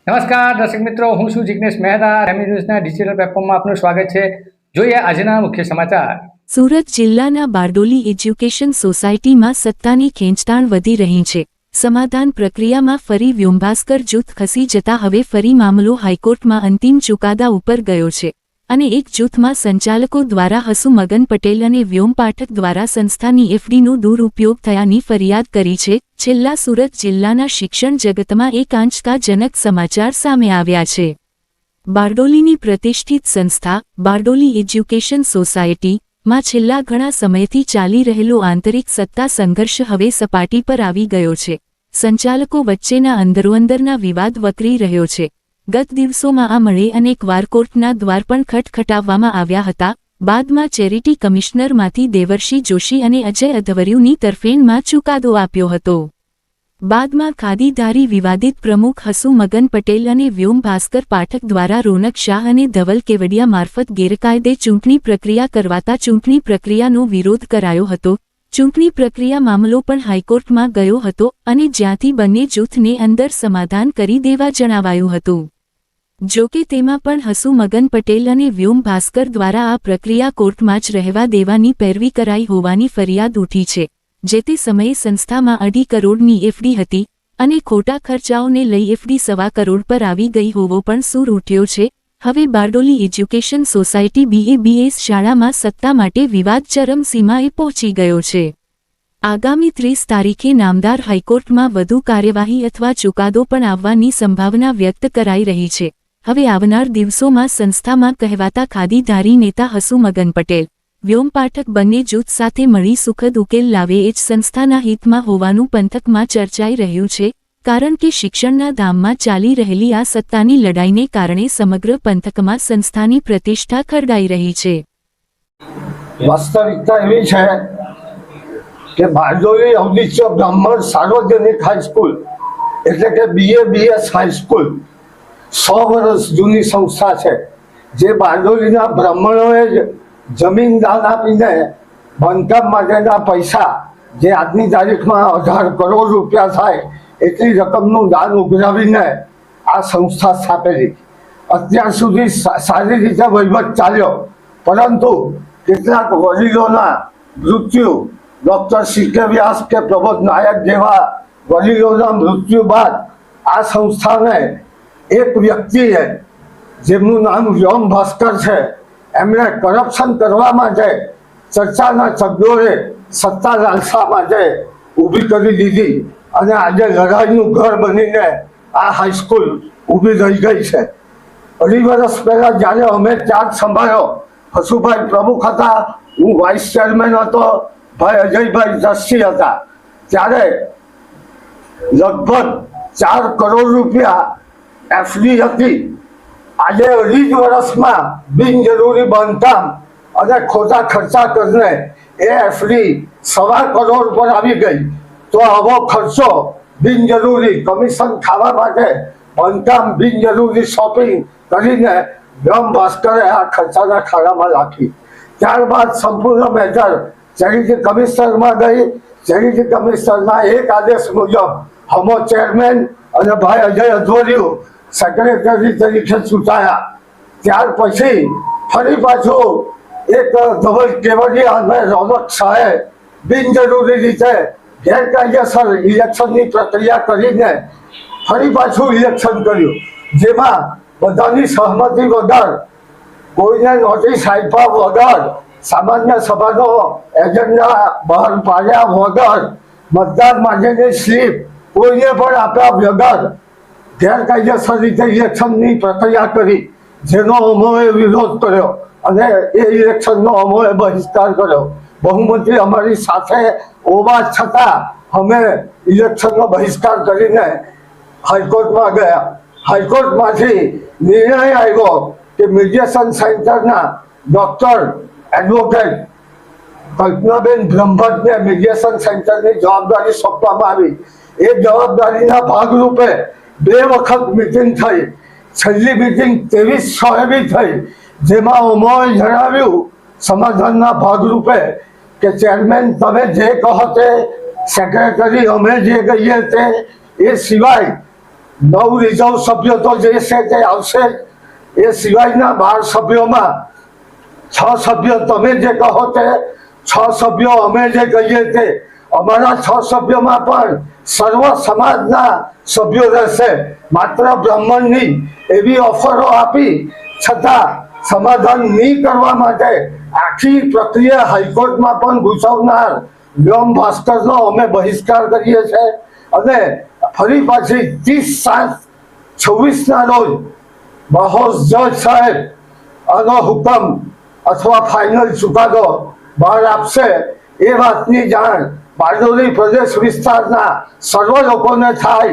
નમસ્કાર દર્શક મિત્રો, હું છું જિગ્નેશ મહેતા. રેમી ન્યૂઝના ડિજિટલ પ્લેટફોર્મમાં આપનું સ્વાગત છે. જોઈએ આજના મુખ્ય સમાચાર. સુરત જિલ્લાના બારડોલી એજ્યુકેશન સોસાયટીમાં સત્તાની ખેંચતાણ વધી રહી છે. સમાધાન પ્રક્રિયામાં ફરી વ્યોમભાસ્કર જૂથ ખસી જતા હવે ફરી મામલો હાઈકોર્ટમાં અંતિમ ચુકાદા ઉપર ગયો છે અને એક જૂથમાં સંચાલકો દ્વારા હસુ મગન પટેલ અને વ્યોમ પાઠક દ્વારા સંસ્થાની એફડીનો દુરુપયોગ થયાની ફરિયાદ કરી છે. છેલ્લા સુરત જિલ્લાના શિક્ષણ જગતમાં એક આંચકાજનક સમાચાર સામે આવ્યા છે. બારડોલીની પ્રતિષ્ઠિત સંસ્થા બારડોલી એજ્યુકેશન સોસાયટી માં છેલ્લા ઘણા સમયથી ચાલી રહેલો આંતરિક સત્તા સંઘર્ષ હવે સપાટી પર આવી ગયો છે. સંચાલકો વચ્ચેના અંદરોઅંદરના વિવાદ વકરી રહ્યો છે. ગત દિવસોમાં આ મળે અનેકવાર કોર્ટના દ્વાર પણ ખટખટાવવામાં આવ્યા હતા. બાદમાં ચેરિટી કમિશનરમાંથી દેવર્ષી જોશી અને અજય અધવર્યુની તરફેણમાં ચુકાદો આપ્યો હતો. બાદમાં ખાદીધારી વિવાદિત પ્રમુખ હસુ મગન પટેલ અને વ્યોમ ભાસ્કર પાઠક દ્વારા રોનક શાહ અને ધવલ કેવડિયા મારફત ગેરકાયદે ચૂંટણી પ્રક્રિયા કરવાતા ચૂંટણી પ્રક્રિયાનો વિરોધ કરાયો હતો. ચૂંટણી પ્રક્રિયા મામલો પણ હાઈકોર્ટમાં ગયો હતો અને જ્યાંથી બંને જૂથને અંદર સમાધાન કરી દેવા જણાવાયું હતું. જો કે તેમાં પણ હસુ મગન પટેલ અને વ્યોમ ભાસ્કર દ્વારા આ પ્રક્રિયા કોર્ટમાં જ રહેવા દેવાની પેરવી કરાઈ હોવાની ફરિયાદ ઉઠી છે. જે તે સમયે સંસ્થામાં 2.5 કરોડની એફડી હતી અને ખોટા ખર્ચાઓને લઈ એફડી 1.25 કરોડ પર આવી ગઈ હોવો પણ સૂર ઉઠ્યો છે. હવે બારડોલી એજ્યુકેશન સોસાયટી BABS શાળામાં સત્તા માટે વિવાદ ચરમસીમાએ પહોંચી ગયો છે. આગામી 30 તારીખે નામદાર હાઈકોર્ટમાં વધુ કાર્યવાહી અથવા ચુકાદો પણ આવવાની સંભાવના વ્યક્ત કરાઈ રહી છે. હવે આવનાર દિવસોમાં સંસ્થામાં કહેવાતા ખાદીધારી નેતા હસુ મગન પટેલ વ્યોમ પાઠક બંને જૂથ સાથે મળી સુખદ ઉકેલ લાવે એ જ સંસ્થાના હિતમાં હોવાનું પંથકમાં ચર્ચાઈ રહ્યું છે. કારણ કે શિક્ષણના ધામમાં ચાલી રહેલી આ સત્તાની લડાઈને કારણે સમગ્ર પંથકમાં સંસ્થાની પ્રતિષ્ઠા ખરડાઈ રહી છે. વાસ્તવિકતા એવી છે કે બારડોલી અવદિત્ય બ્રાહ્મણ સાર્વજનિક હાઈસ્કૂલ એટલે કે BABS હાઈસ્કૂલ 100 વર્ષ જૂની સંસ્થા છે. જે બારડોલીના બ્રાહ્મણોએ જ જમીન દાન આપીને બાંધકામ માટેના પૈસા જે આજની તારીખમાં 18 કરોડ રૂપિયા થાય એટલી રકમનું દાન ઉઘરાવીને આ સંસ્થા સ્થાપેલી. અત્યાર સુધી સારી રીતે વહીવટ ચાલ્યો, પરંતુ કેટલાક વડીલોના મૃત્યુ, ડૉક્ટર CK વ્યાસ કે પ્રબોધ નાયક જેવા વડીલોના મૃત્યુ બાદ આ સંસ્થાને એક વ્યક્તિએ, જેમનું નામ વ્યોમ ભાસ્કર છે, એમણે કરપ્શન કરવા માટે ચર્ચાના ચગડોળે સત્તા લાલસા માટે ઊભી કરી દીધી અને આજે લડાઈનું ઘર બનીને આ હાઈસ્કૂલ ઊભી રહી ગઈ છે. 2.5 વર્ષ પહેલાં જ્યારે અમે ચાર્જ સંભાળ્યો, હસુભાઈ પ્રમુખ હતા, હું વાઇસ ચેરમેન હતો, ભાઈ અજયભાઈ ટ્રસ્ટી હતા, ત્યારે લગભગ 4 કરોડ રૂપિયા એફડી હતી. આજે 2.5 વર્ષમાં બિનજરૂરી બાંધકામ અને ખોટા ખર્ચા કરીને એ એફડી 1.25 કરોડ પર આવી ગઈ. તો આવો ખર્ચો બિનજરૂરી કમિશન ખાવા માટે બાંધકામ, બિનજરૂરી શોપિંગ કરીને વ્યોમ ભાસ્કરે આ ખર્ચાના ખાડામાં રાખી. ત્યારબાદ સંપૂર્ણ મેટર ચેરિટી કમિશનરમાં ગઈ. ચેરિટી કમિશનરના એક આદેશ મુજબ હમો ચેરમેન અને ભાઈ અજય અધવર્યુ સેક્રેટરી તરીકે ચૂંટાયા. ત્યાર પછી ફરી પાછું એક ધવલ કેવડિયા અને રોનક શાહે બિનજરૂરી રીતે ગેરકાયદેસર ઇલેક્શનની પ્રક્રિયા કરીને ફરી પાછું ઇલેક્શન કર્યું, જેમાં બધાની સહમતિ વગર, કોઈને નોટિસ આપ્યા વગર, સામાન્ય સભાનો એજન્ડા બહાર પાડ્યા વગર, મતદાર માટેની સ્લીપ કોઈને પણ આપ્યા વગર ગેરકાયદેસર રીતે ઇલેક્શનની પ્રક્રિયા કરી, જેનો અમોએ વિરોધ કર્યો અને એ ઇલેક્શનનો અમોએ બહિષ્કાર કર્યો. બહુમતી અમારી સાથે હોવા છતાં અમે ઇલેક્શનનો બહિષ્કાર કરીને હાઈકોર્ટમાં ગયા. હાઈકોર્ટમાંથી નિર્ણય આવ્યો કે મીડિયેશન સેન્ટરના ડૉક્ટર એડવોકેટ કલ્પનાબેન બ્રહ્મભટ્ટને મીડિયેશન સેન્ટરની જવાબદારી સોંપવામાં આવી. એ જવાબદારીના ભાગરૂપે 2 વખત મિટિંગ થઈ. છેલ્લી મિટિંગ 23/6 થઈ, જેમાં અમોએ જણાવ્યું સમાધાનના ભાગરૂપે કે ચેરમેન તમે જે કહો તે, સેક્રેટરી અમે જે કહીએ તે, એ સિવાય 9 રિઝર્વ સભ્યો તો જે છે તે આવશે. એ સિવાયના 12 સભ્યોમાં 6 સભ્યો તમે જે કહો તે, 6 સભ્યો અમે જે કહીએ તે. અમારા 6 સભ્યોમાં પણ સર્વ સમાજના સભ્યો રહેશે. માત્ર બ્રાહ્મણની એવી ઓફરો આપી છતાં સમાધાન નહીં કરવા માટે આખી પ્રક્રિયા હાઈકોર્ટમાં પણ ઘૂસવનાર વ્યોમ ભાસ્કરનો અમે બહિષ્કાર કરીએ છીએ. અને ફરી પાછી 30/7/26 રોજ બહોશ જજ સાહેબ આનો હુકમ અથવા ફાઇનલ ચુકાદો બહાર આપશે. એ વાતની જાણ બારડોલી પ્રદેશ વિસ્તારના સર્વ લોકોને થાય.